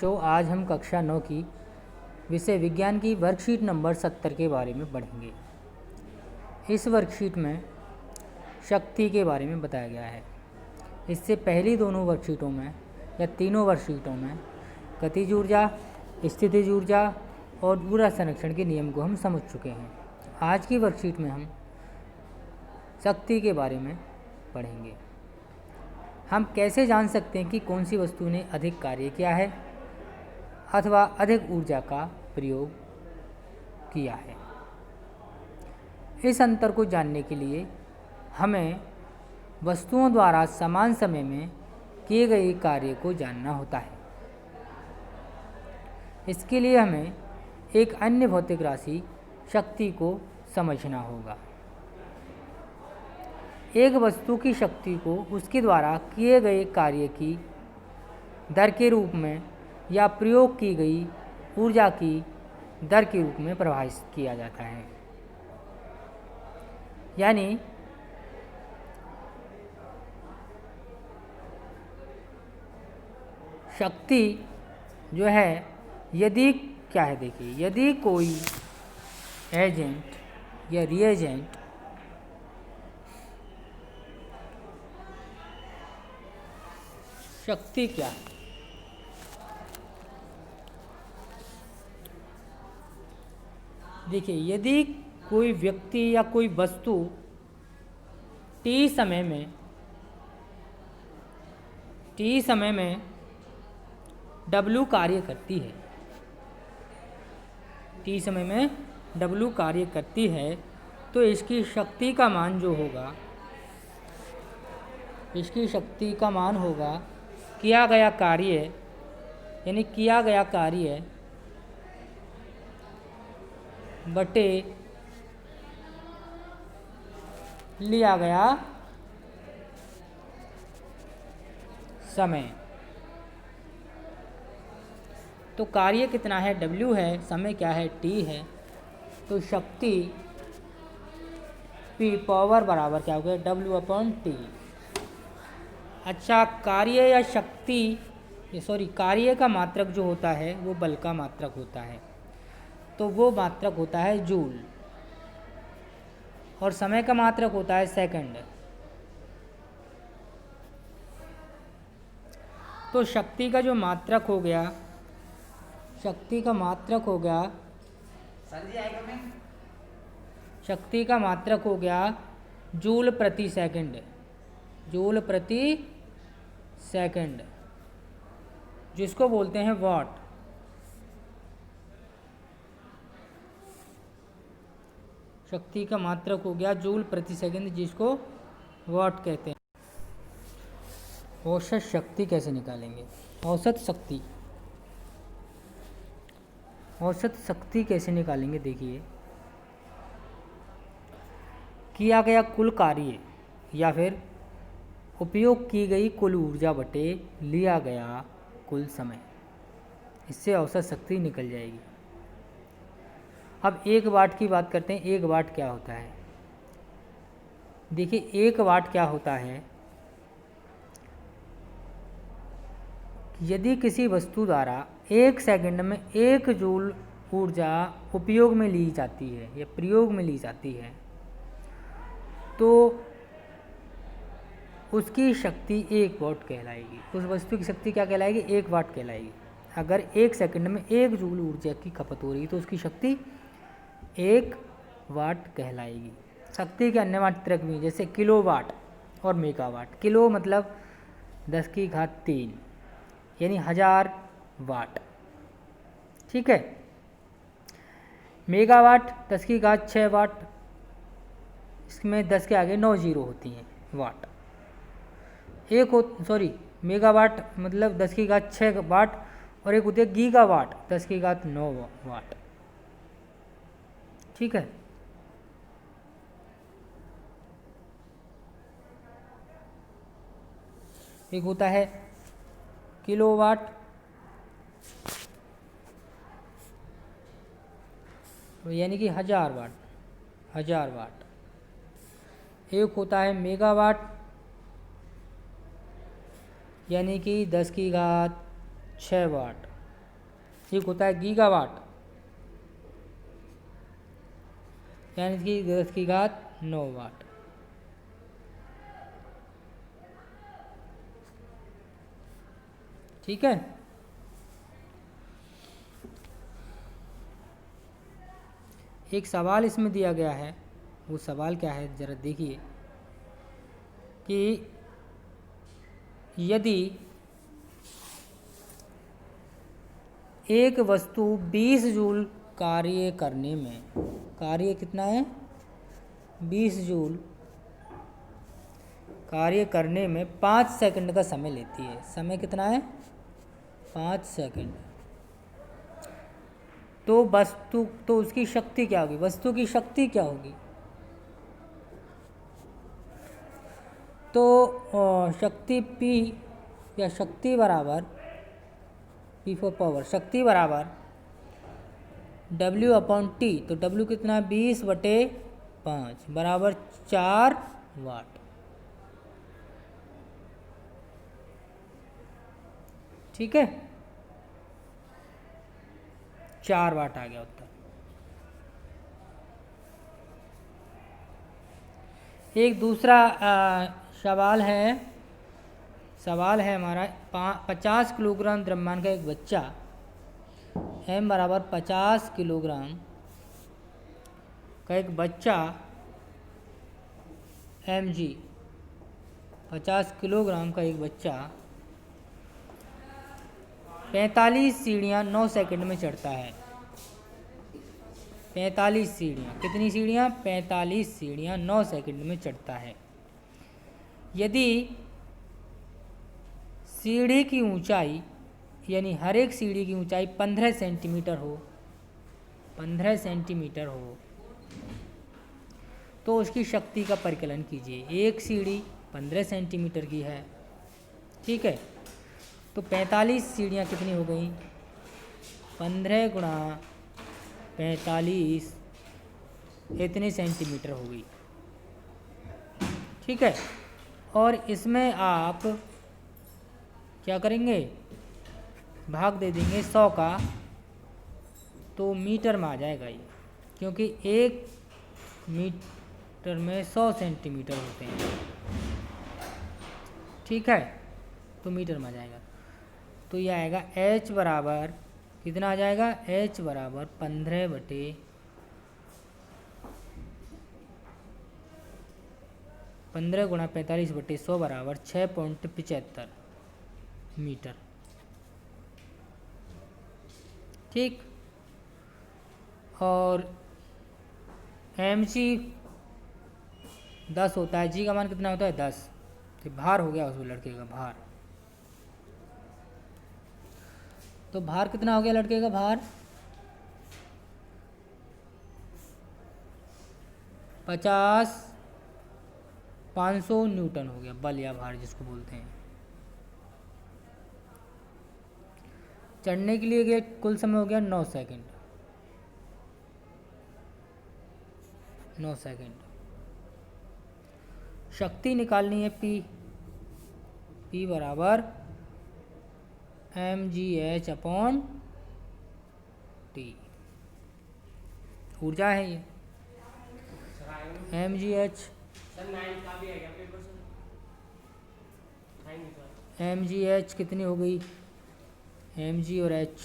बच्चों, आज हम कक्षा 9 की विषय विज्ञान की वर्कशीट नंबर 70 के बारे में पढ़ेंगे। इस वर्कशीट में शक्ति के बारे में बताया गया है। इससे पहली दोनों वर्कशीटों में या तीनों वर्कशीटों में गतिज ऊर्जा, स्थितिज ऊर्जा और ऊर्जा संरक्षण के नियम को हम समझ चुके हैं। आज की वर्कशीट में हम शक्ति के बारे में पढ़ेंगे। हम कैसे जान सकते हैं कि कौन सी वस्तु ने अधिक कार्य किया है अथवा अधिक ऊर्जा का प्रयोग किया है। इस अंतर को जानने के लिए हमें वस्तुओं द्वारा समान समय में किए गए कार्य को जानना होता है। इसके लिए हमें एक अन्य भौतिक राशि शक्ति को समझना होगा। एक वस्तु की शक्ति को उसके द्वारा किए गए कार्य की दर के रूप में या प्रयोग की गई ऊर्जा की दर के रूप में परिभाषित किया जाता है। यानी शक्ति जो है, यदि क्या है, देखिए, यदि कोई एजेंट या रिएजेंट शक्ति क्या है, देखिए, यदि कोई व्यक्ति या कोई वस्तु t समय में W कार्य करती है, t समय में W कार्य करती है, तो इसकी शक्ति का मान जो होगा, इसकी शक्ति का मान होगा किया गया कार्य, यानी किया गया कार्य बटे लिया गया समय। तो कार्य कितना है, W है, समय क्या है, T है। तो शक्ति P पावर बराबर क्या हो गया, W/T। अच्छा, कार्य या शक्ति, कार्य का मात्रक जो होता है वो बल का मात्रक होता है, तो वो मात्रक होता है जूल, और समय का मात्रक होता है सेकंड। तो शक्ति का जो मात्रक हो गया, शक्ति का मात्रक हो गया, शक्ति का मात्रक हो गया जूल प्रति सेकंड, जूल प्रति सेकंड, जिसको बोलते हैं वाट। शक्ति का मात्रक हो गया जूल प्रति सेकंड, जिसको वाट कहते हैं। औसत शक्ति कैसे निकालेंगे, औसत शक्ति, औसत शक्ति कैसे निकालेंगे, देखिए, किया गया कुल कार्य या फिर उपयोग की गई कुल ऊर्जा बटे लिया गया कुल समय, इससे औसत शक्ति निकल जाएगी। अब 1 वाट की बात करते हैं। 1 वाट क्या होता है, देखिए, 1 वाट क्या होता है, यदि किसी वस्तु द्वारा 1 सेकंड में 1 जूल ऊर्जा उपयोग में ली जाती है या प्रयोग में ली जाती है, तो उसकी शक्ति 1 वाट कहलाएगी। उस वस्तु की शक्ति क्या कहलाएगी, 1 वाट कहलाएगी। अगर 1 सेकंड में 1 जूल ऊर्जा की खपत हो रही तो उसकी शक्ति 1 वाट कहलाएगी। शक्ति के अन्य मात्रक भी, जैसे किलोवाट और मेगावाट। किलो मतलब 10⁻³ यानी 1000 वाट, ठीक है। मेगावाट 10⁻6 वाट, इसमें 10 के आगे 9 जीरो होती हैं, वाट। मेगावाट मतलब 10⁻6 वाट, और एक होती है गीगावाट, 10⁻9 वाट, ठीक है। एक होता है किलोवाट, यानी कि 1000 वाट, 1000 वाट। एक होता है मेगावाट, यानी कि 10⁻6 वाट, एक होता है गीगावाट, यानी कि 10 की घात 9 वाट। ठीक है। एक सवाल इसमें दिया गया है, वो सवाल क्या है ज़रा देखिए कि यदि एक वस्तु 20 जूल कार्य करने में, कार्य कितना है 20 जूल कार्य करने में 5 सेकंड का समय लेती है, समय कितना है 5 सेकंड, तो वस्तु तो उसकी शक्ति क्या होगी, वस्तु की शक्ति क्या होगी, तो शक्ति P या शक्ति बराबर P फॉर पावर, शक्ति बराबर W/T, तो W कितना 20/5 बराबर 4 वाट। ठीक है, 4 वाट आ गया उत्तर। एक दूसरा सवाल है हमारा 50 किलोग्राम द्रव्यमान का एक बच्चा m बराबर 50 किलोग्राम का एक बच्चा mg, 50 किलोग्राम का एक बच्चा 45 सीढ़ियाँ 9 सेकंड में चढ़ता है। 45 सीढ़ियाँ, कितनी सीढ़ियाँ 45 सीढ़ियाँ 9 सेकंड में चढ़ता है। यदि सीढ़ी की ऊंचाई यानी हर एक सीढ़ी की ऊंचाई 15 सेंटीमीटर हो, 15 सेंटीमीटर हो, तो उसकी शक्ति का परिकलन कीजिए। एक सीढ़ी 15 सेंटीमीटर की है, ठीक है, तो 45 सीढ़ियाँ कितनी हो गई 15 गुणा 45 इतने सेंटीमीटर हो गई। ठीक है, और इसमें आप क्या करेंगे, भाग दे देंगे 100 का, तो मीटर में आ जाएगा ये, क्योंकि 1 मीटर में 100 सेंटीमीटर होते हैं। ठीक है, तो मीटर में आ जाएगा, तो ये आएगा h बराबर कितना आ जाएगा, h बराबर 15 गुणा 45/100 बराबर 6.75 मीटर। ठीक, और mg 10 होता है, g का मान कितना होता है 10, तो भार हो गया उस लड़के का भार, तो भार कितना हो गया लड़के का भार 500 न्यूटन हो गया, बल या भार जिसको बोलते हैं। चढ़ने के लिए कुल समय हो गया 9 सेकंड, 9 सेकंड। शक्ति निकालनी है P बराबर mgh/T, ऊर्जा है ये mgh कितनी हो गई, mg और h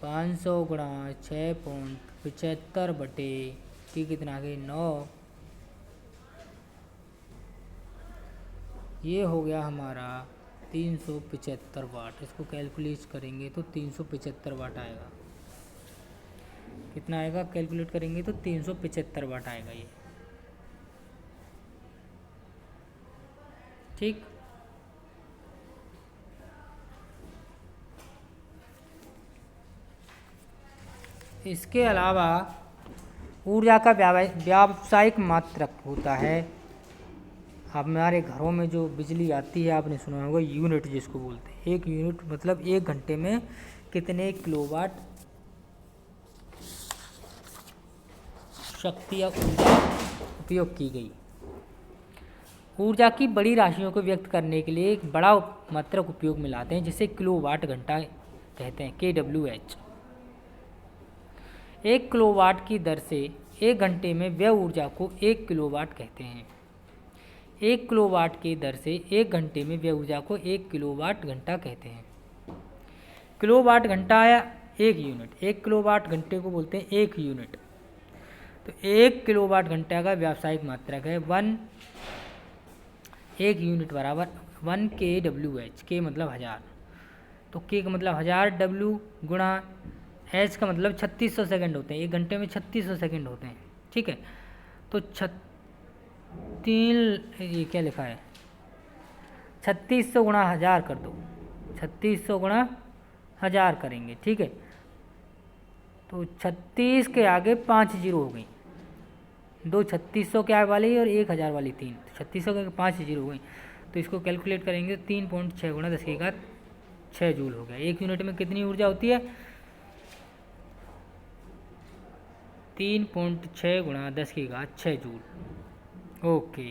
500 गुणा 6.75/T कितना आ गई 9, ये हो गया हमारा 375 वाट। इसको कैलकुलेट करेंगे तो 375 वाट आएगा। कितना आएगा, कैलकुलेट करेंगे तो 375 वाट आएगा ये। ठीक, इसके अलावा ऊर्जा का व्यावसायिक मात्रक होता है। हमारे घरों में जो बिजली आती है आपने सुना होगा यूनिट जिसको बोलते हैं। एक यूनिट मतलब 1 घंटे में कितने किलोवाट शक्ति या ऊर्जा उपयोग की गई। ऊर्जा की बड़ी राशियों को व्यक्त करने के लिए एक बड़ा मात्रक उपयोग में लाते हैं जिसे किलोवाट घंटा कहते हैं, kWh। 1 किलोवाट की दर से 1 घंटे में व्यय ऊर्जा को 1 किलोवाट कहते हैं। 1 किलोवाट की दर से 1 घंटे में व्यय ऊर्जा को 1 किलोवाट घंटा कहते हैं। किलोवाट घंटा या 1 यूनिट, 1 किलोवाट घंटे को बोलते हैं 1 यूनिट। तो 1 किलोवाट घंटा का व्यावसायिक मात्रक है 1 यूनिट बराबर 1 kWh। के मतलब 1000, तो के का मतलब 1000, W गुणा H का मतलब 3600 सेकंड होते हैं। 1 घंटे में 3600 सेकंड होते हैं, ठीक है। तो ये क्या लिखा है, 3600 गुणा 1000 कर दो, 3600 गुणा 1000 करेंगे, ठीक है। तो 36 के आगे 5 जीरो हो गई, 2 3600 के आगे वाली और 1000 वाली 3, 3600 के आगे 5 जीरो हो गई। तो इसको कैलकुलेट करेंगे 3.6 गुणा 10 की घात 6 जूल हो गया। 1 यूनिट में कितनी ऊर्जा होती है, 3.6 गुणा 10 की घात 6 जूल। ओके।